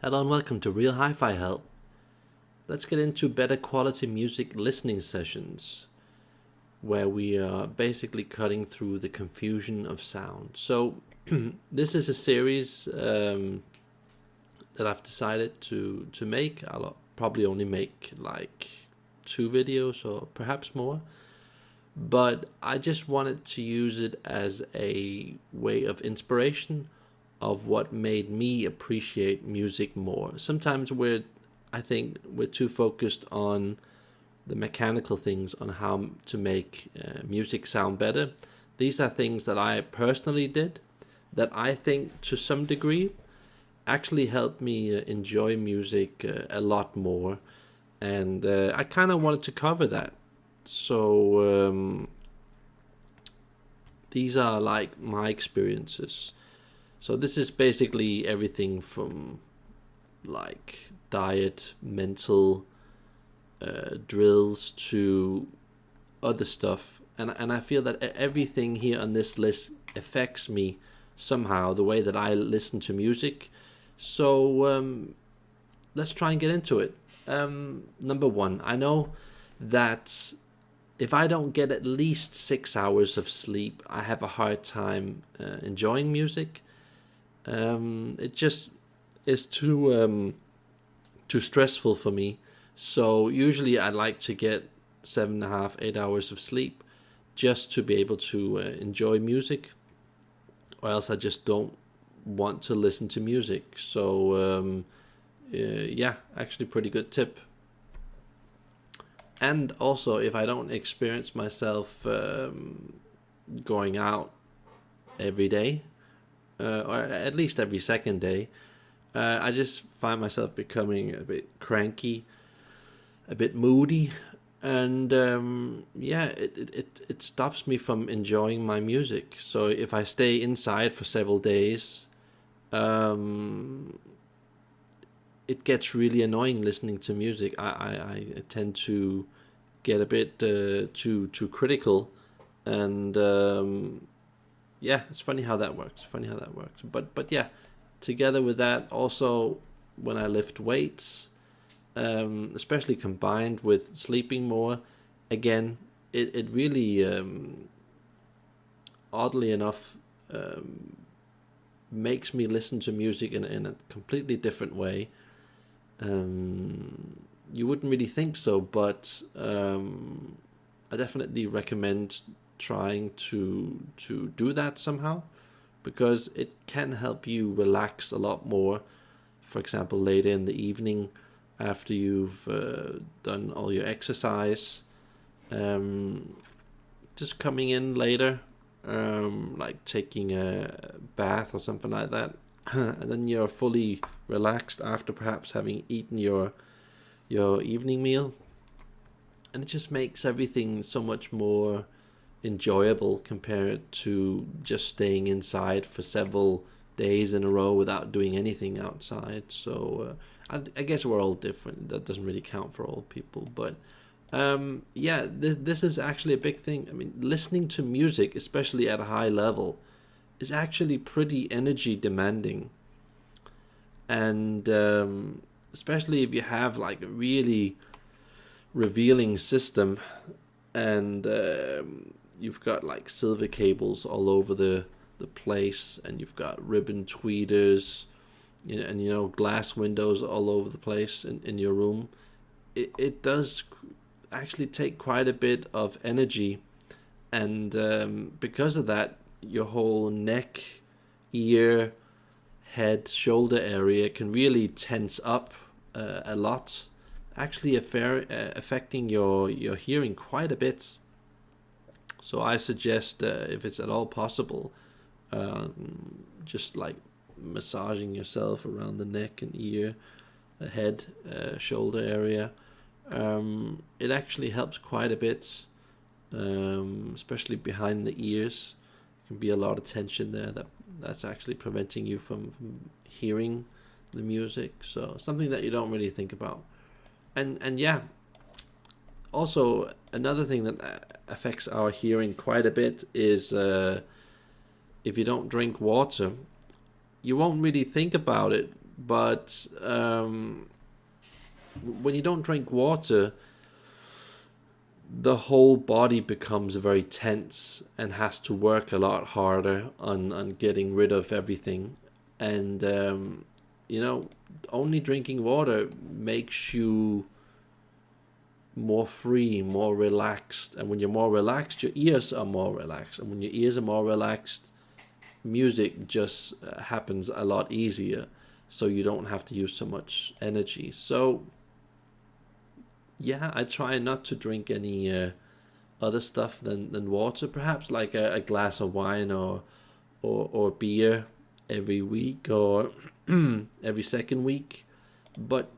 Hello and welcome to Real Hi-Fi Help. Let's get into better quality music listening sessions where we are basically cutting through the confusion of sound. So this is a series that I've decided to make. I'll probably only make like 2 videos or perhaps more. But I just wanted to use it as a way of inspiration of what made me appreciate music more. Sometimes I think we're too focused on the mechanical things, on how to make music sound better. These are things that I personally did that I think to some degree actually helped me enjoy music a lot more. And I kind of wanted to cover that. So these are like my experiences. So this is basically everything from like diet, mental drills to other stuff. And I feel that everything here on this list affects me somehow, the way that I listen to music. So let's try and get into it. Number one, I know that if I don't get at least 6 hours of sleep, I have a hard time enjoying music. It just is too stressful for me. So usually I like to get 7.5, 8 hours of sleep just to be able to enjoy music, or else I just don't want to listen to music. So yeah, actually pretty good tip. And also, if I don't experience myself going out every day, or at least every second day, I just find myself becoming a bit cranky, a bit moody, and yeah, it stops me from enjoying my music. So if I stay inside for several days, it gets really annoying listening to music. I tend to get a bit too critical, and yeah, it's funny how that works. But yeah, together with that, also when I lift weights, especially combined with sleeping more, again, it really oddly enough makes me listen to music in a completely different way. You wouldn't really think so, but I definitely recommend trying to do that somehow, because it can help you relax a lot more. For example, later in the evening, after you've done all your exercise, just coming in later, like taking a bath or something like that, and then you're fully relaxed after perhaps having eaten your evening meal, and it just makes everything so much more enjoyable compared to just staying inside for several days in a row without doing anything outside. So I guess we're all different. That doesn't really count for all people, but yeah, this is actually a big thing. I mean, listening to music, especially at a high level, is actually pretty energy demanding, and especially if you have like a really revealing system, and you've got like silver cables all over the place, and you've got ribbon tweeters, and glass windows all over the place in your room. It does actually take quite a bit of energy, and because of that, your whole neck, ear, head, shoulder area can really tense up a lot, actually affecting your hearing quite a bit. So I suggest, if it's at all possible, just like massaging yourself around the neck and ear, head, shoulder area. It actually helps quite a bit, especially behind the ears. There can be a lot of tension there that's actually preventing you from hearing the music. So something that you don't really think about. And yeah, also another thing that affects our hearing quite a bit is if you don't drink water, you won't really think about it, But when you don't drink water, the whole body becomes very tense and has to work a lot harder on getting rid of everything. And, you know, only drinking water makes you more free, more relaxed. And when you're more relaxed, your ears are more relaxed. And when your ears are more relaxed, music just happens a lot easier. So you don't have to use so much energy. So, yeah, I try not to drink any other stuff than water. Perhaps like a glass of wine or beer every week or every second week. But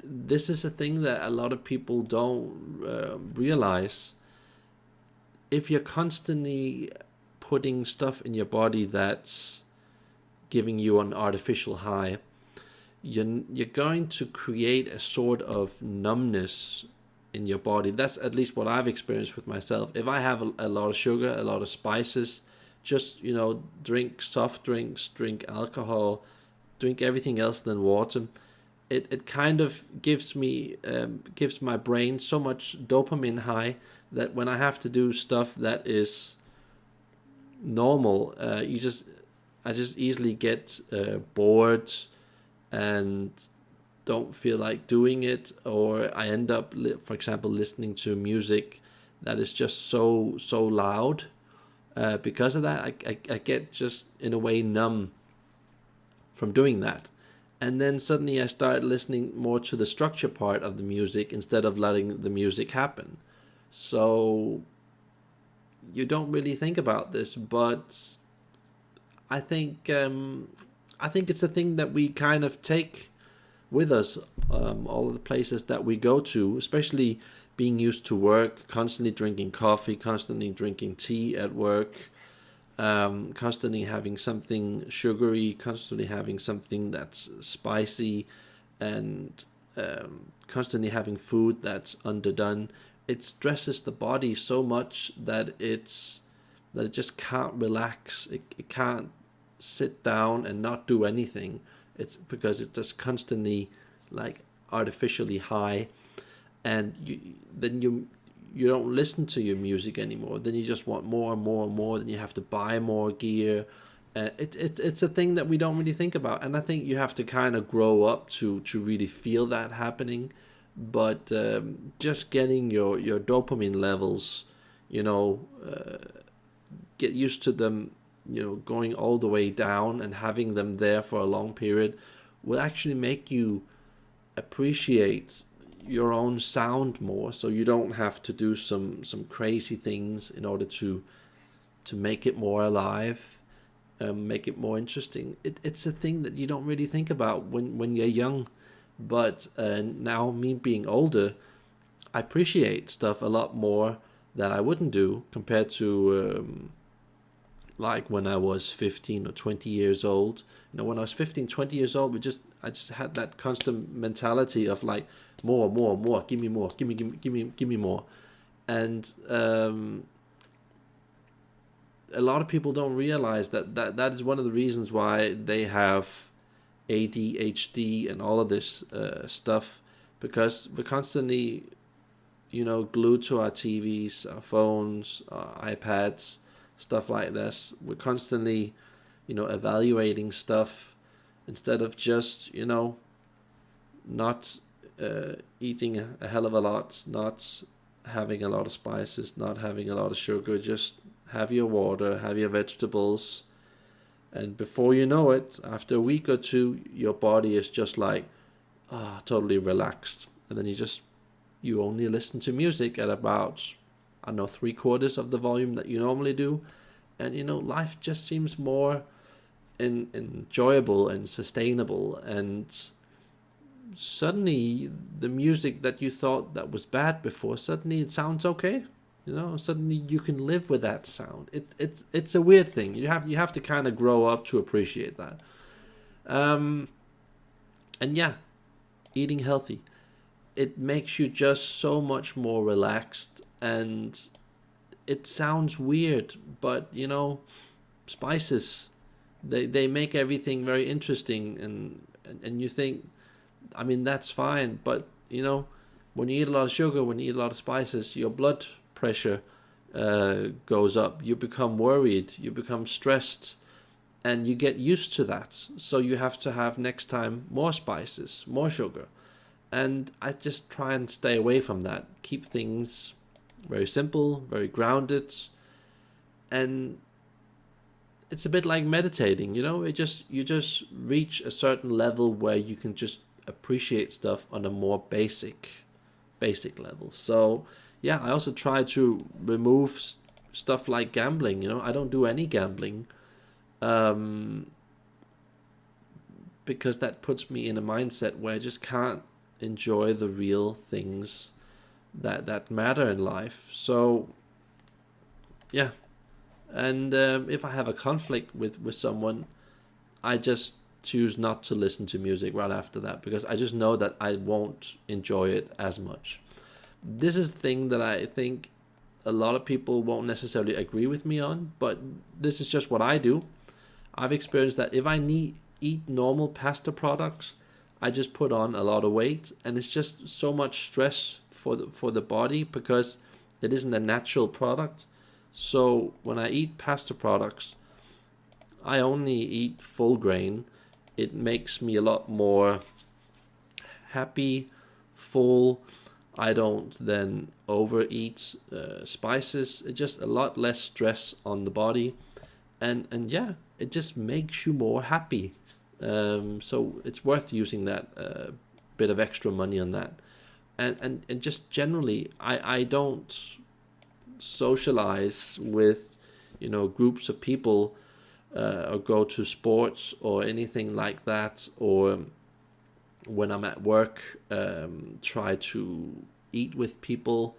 this is a thing that a lot of people don't realize. If you're constantly putting stuff in your body that's giving you an artificial high, you're going to create a sort of numbness in your body. That's at least what I've experienced with myself. If I have a lot of sugar, a lot of spices, just, you know, drink soft drinks, drink alcohol, drink everything else than water, it kind of gives my brain so much dopamine high that when I have to do stuff that is normal, I just easily get bored and don't feel like doing it, or I end up, for example, listening to music that is just so loud. Because of that, I get just in a way numb from doing that. And then suddenly I start listening more to the structure part of the music instead of letting the music happen. So you don't really think about this, but I think I think it's a thing that we kind of take with us, all of the places that we go to, especially being used to work, constantly drinking coffee, constantly drinking tea at work, constantly having something sugary, constantly having something that's spicy, and constantly having food that's underdone. It stresses the body so much that it just can't relax. It can't sit down and not do anything. It's because it's just constantly like artificially high, and then you don't listen to your music anymore. Then you just want more and more and more. Then you have to buy more gear. It's a thing that we don't really think about, and I think you have to kind of grow up to really feel that happening. But just getting your dopamine levels, you know, get used to them, you know, going all the way down and having them there for a long period will actually make you appreciate your own sound more, so you don't have to do some crazy things in order to make it more alive, make it more interesting. It's a thing that you don't really think about when you're young, but now me being older, I appreciate stuff a lot more that I wouldn't do compared to like when I was 15 or 20 years old. You know, when I was 15, 20 years old, I just had that constant mentality of like more, more, more, give me more, give me more. And a lot of people don't realize that is one of the reasons why they have ADHD and all of this stuff, because we're constantly, you know, glued to our TVs, our phones, our iPads, stuff like this. We're constantly, you know, evaluating stuff instead of just, you know, not eating a hell of a lot, not having a lot of spices, not having a lot of sugar. Just have your water, have your vegetables, and before you know it, after a week or two, your body is just like, totally relaxed. And then you only listen to music at about, I don't know, 3/4 of the volume that you normally do. And, you know, life just seems more enjoyable and sustainable. And suddenly the music that you thought that was bad before, suddenly it sounds okay. You know, suddenly you can live with that sound. It's a weird thing. You have to kind of grow up to appreciate that. And yeah, eating healthy, it makes you just so much more relaxed. And it sounds weird, but you know, spices, they make everything very interesting. And and you think, I mean, that's fine, but when you eat a lot of sugar, when you eat a lot of spices, your blood pressure goes up. You become worried, you become stressed, and you get used to that. So you have to have next time more spices, more sugar. And I just try and stay away from that. Keep things very simple, very grounded, and it's a bit like meditating, you just reach a certain level where you can just appreciate stuff on a more basic level. So yeah, I also try to remove stuff like gambling. I don't do any gambling, um, because that puts me in a mindset where I just can't enjoy the real things that matter in life. So yeah, and if I have a conflict with someone, I just choose not to listen to music right after that, because I just know that I won't enjoy it as much. This is the thing that I think a lot of people won't necessarily agree with me on, but this is just what I do. I've experienced that if I eat normal pasta products, I just put on a lot of weight, and it's just so much stress for the body, because it isn't a natural product. So when I eat pasta products, I only eat full grain. It makes me a lot more happy, full. I don't then overeat spices. It's just a lot less stress on the body, and yeah, it just makes you more happy. So it's worth using that bit of extra money on that, and just generally, I don't socialize with groups of people, or go to sports or anything like that, or when I'm at work, try to eat with people.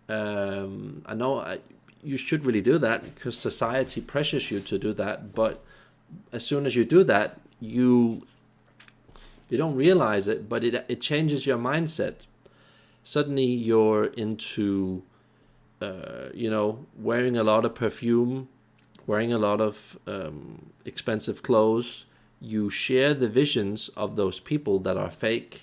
I know you should really do that because society pressures you to do that, but as soon as you do that, you don't realize it, but it changes your mindset. Suddenly you're into wearing a lot of perfume, wearing a lot of expensive clothes. You share the visions of those people that are fake.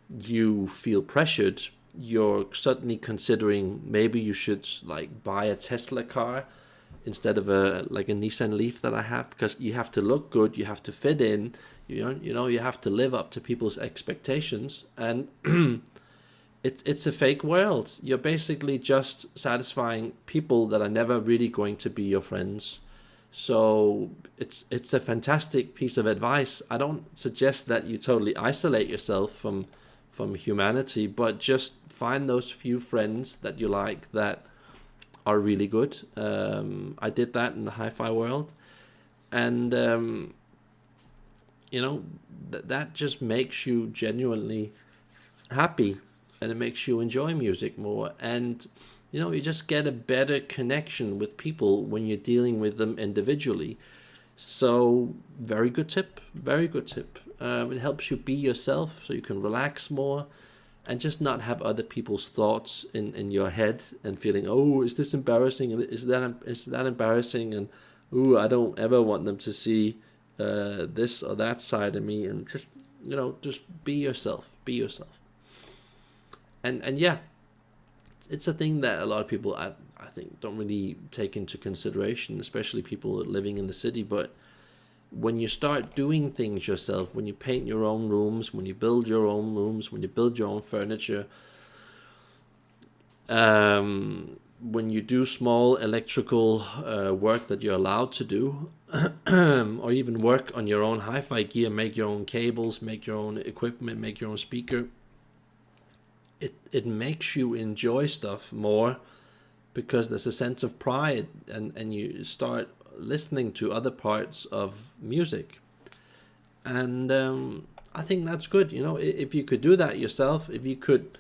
You feel pressured. You're suddenly considering maybe you should like buy a Tesla car instead of a Nissan Leaf that I have, because you have to look good, you have to fit in, you have to live up to people's expectations, and it's a fake world. You're basically just satisfying people that are never really going to be your friends. So it's a fantastic piece of advice. I don't suggest that you totally isolate yourself from humanity, but just find those few friends that you like that are really good. I did that in the hi-fi world, and that just makes you genuinely happy, and it makes you enjoy music more, and you just get a better connection with people when you're dealing with them individually. So very good tip, very good tip. It helps you be yourself so you can relax more and just not have other people's thoughts in your head and feeling, oh, is this embarrassing, is that embarrassing, and ooh, I don't ever want them to see this or that side of me. And just be yourself. And yeah, it's a thing that a lot of people I think don't really take into consideration, especially people living in the city. But when you start doing things yourself, when you paint your own rooms, when you build your own rooms, when you build your own furniture, when you do small electrical work that you're allowed to do, or even work on your own hi-fi gear, make your own cables, make your own equipment, make your own speaker, it makes you enjoy stuff more, because there's a sense of pride, and you start listening to other parts of music. And I think that's good. If you could do that yourself, if you could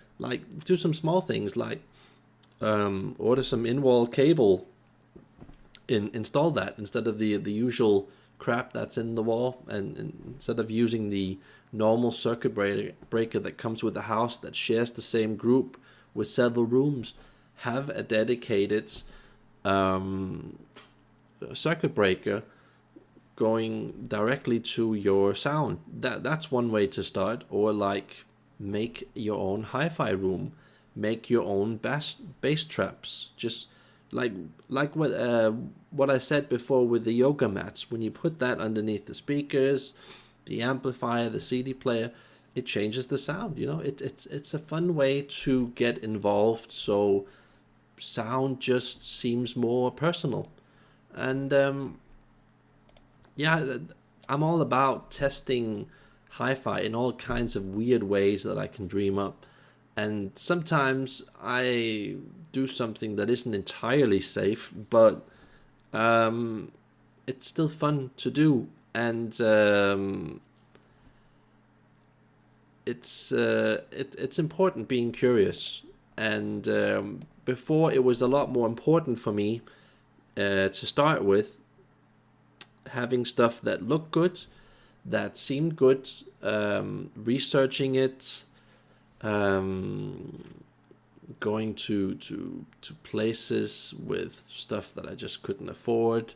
do some small things like order some in-wall cable, install that instead of the usual crap that's in the wall, and instead of using the normal circuit breaker that comes with the house that shares the same group with several rooms, have a dedicated circuit breaker going directly to your sound. That's one way to start. Or like make your own hi-fi room, make your own bass traps. Just like what I said before with the yoga mats. When you put that underneath the speakers, the amplifier, the CD player, it changes the sound. You know, it's a fun way to get involved. So sound just seems more personal. And yeah, I'm all about testing hi-fi in all kinds of weird ways that I can dream up. And sometimes I do something that isn't entirely safe, but it's still fun to do. And it's important being curious. And before, it was a lot more important for me to start with having stuff that looked good, that seemed good, researching it, going to places with stuff that I just couldn't afford.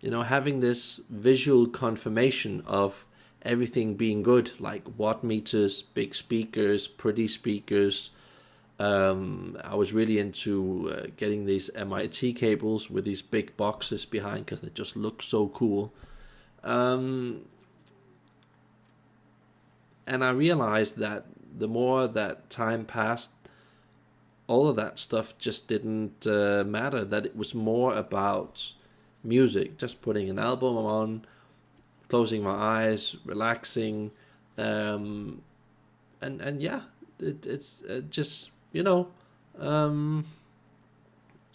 You know, having this visual confirmation of everything being good, like watt meters, big speakers, pretty speakers. I was really into getting these MIT cables with these big boxes behind because they just look so cool. And I realized that the more that time passed, all of that stuff just didn't matter. That it was more about music, just putting an album on, closing my eyes, relaxing, and yeah, it's just, you know,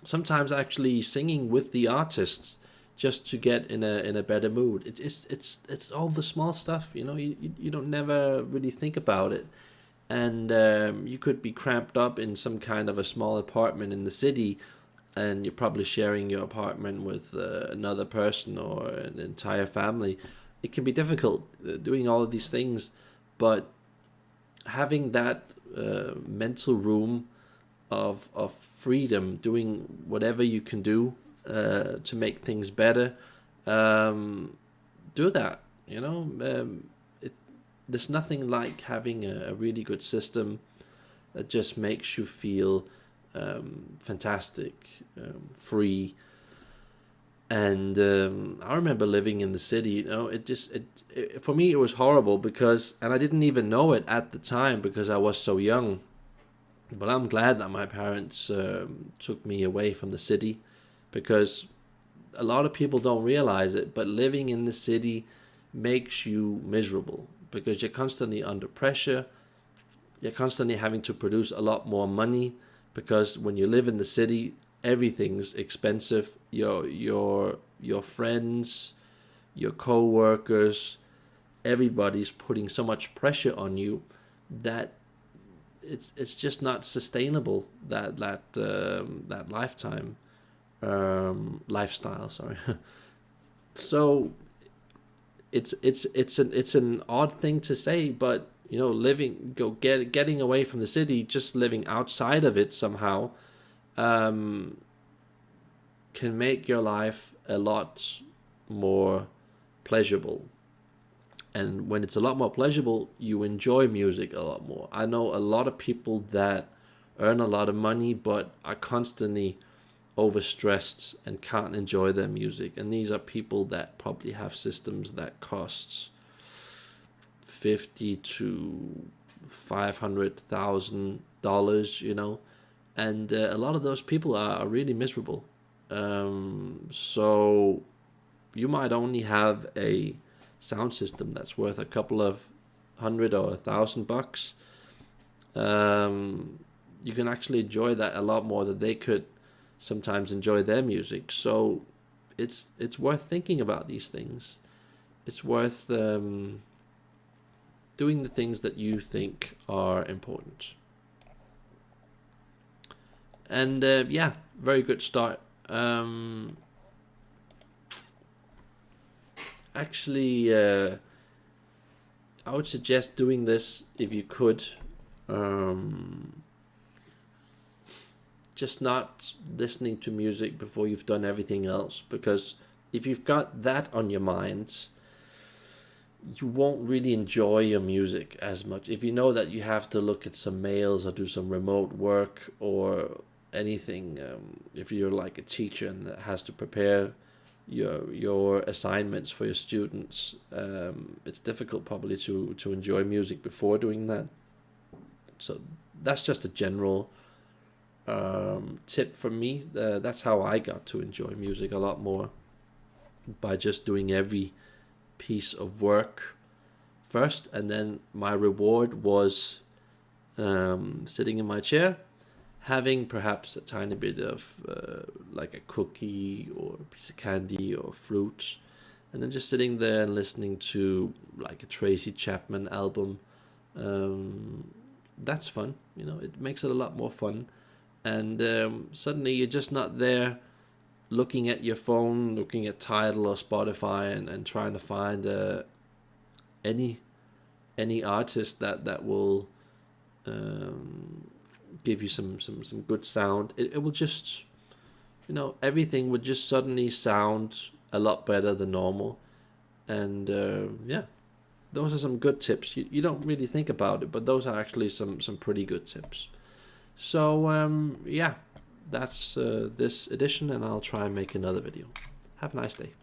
sometimes actually singing with the artists just to get in a better mood. It's all the small stuff, you know. You don't never really think about it. And you could be cramped up in some kind of a small apartment in the city, and you're probably sharing your apartment with another person or an entire family. It can be difficult doing all of these things, but having that mental room of freedom, doing whatever you can do to make things better, do that. You know, there's nothing like having a really good system that just makes you feel fantastic, free. And I remember living in the city. You know, it for me it was horrible because, and I didn't even know it at the time because I was so young. But I'm glad that my parents took me away from the city, because a lot of people don't realize it, but living in the city makes you miserable because you're constantly under pressure. You're constantly having to produce a lot more money because when you live in the city, everything's expensive. Your friends, your co-workers, everybody's putting so much pressure on you that it's just not sustainable, that lifestyle. Sorry. So it's an odd thing to say, but you know, getting away from the city, just living outside of it somehow, can make your life a lot more pleasurable. And when it's a lot more pleasurable, you enjoy music a lot more. I know a lot of people that earn a lot of money but are constantly overstressed and can't enjoy their music. And these are people that probably have systems that costs $50,000 to $500,000, you know, and a lot of those people are really miserable. So you might only have a sound system that's worth a couple of $100 or $1,000. You can actually enjoy that a lot more than they could sometimes enjoy their music. So it's worth thinking about these things. It's worth doing the things that you think are important. And yeah, very good start. Actually, I would suggest doing this if you could. Just not listening to music before you've done everything else, because if you've got that on your mind, you won't really enjoy your music as much. If you know that you have to look at some mails or do some remote work or anything, if you're like a teacher and has to prepare your assignments for your students, it's difficult probably to enjoy music before doing that. So that's just a general tip from me. That's how I got to enjoy music a lot more, by just doing every piece of work first, and then my reward was sitting in my chair, having perhaps a tiny bit of like a cookie or a piece of candy or fruit, and then just sitting there and listening to like a Tracy Chapman album. That's fun, it makes it a lot more fun. And suddenly you're just not there looking at your phone, looking at Tidal or Spotify, and trying to find any artist that will give you some good sound. It will just, everything would just suddenly sound a lot better than normal. And yeah, those are some good tips. You don't really think about it, but those are actually some pretty good tips. So yeah, that's this edition, and I'll try and make another video. Have a nice day.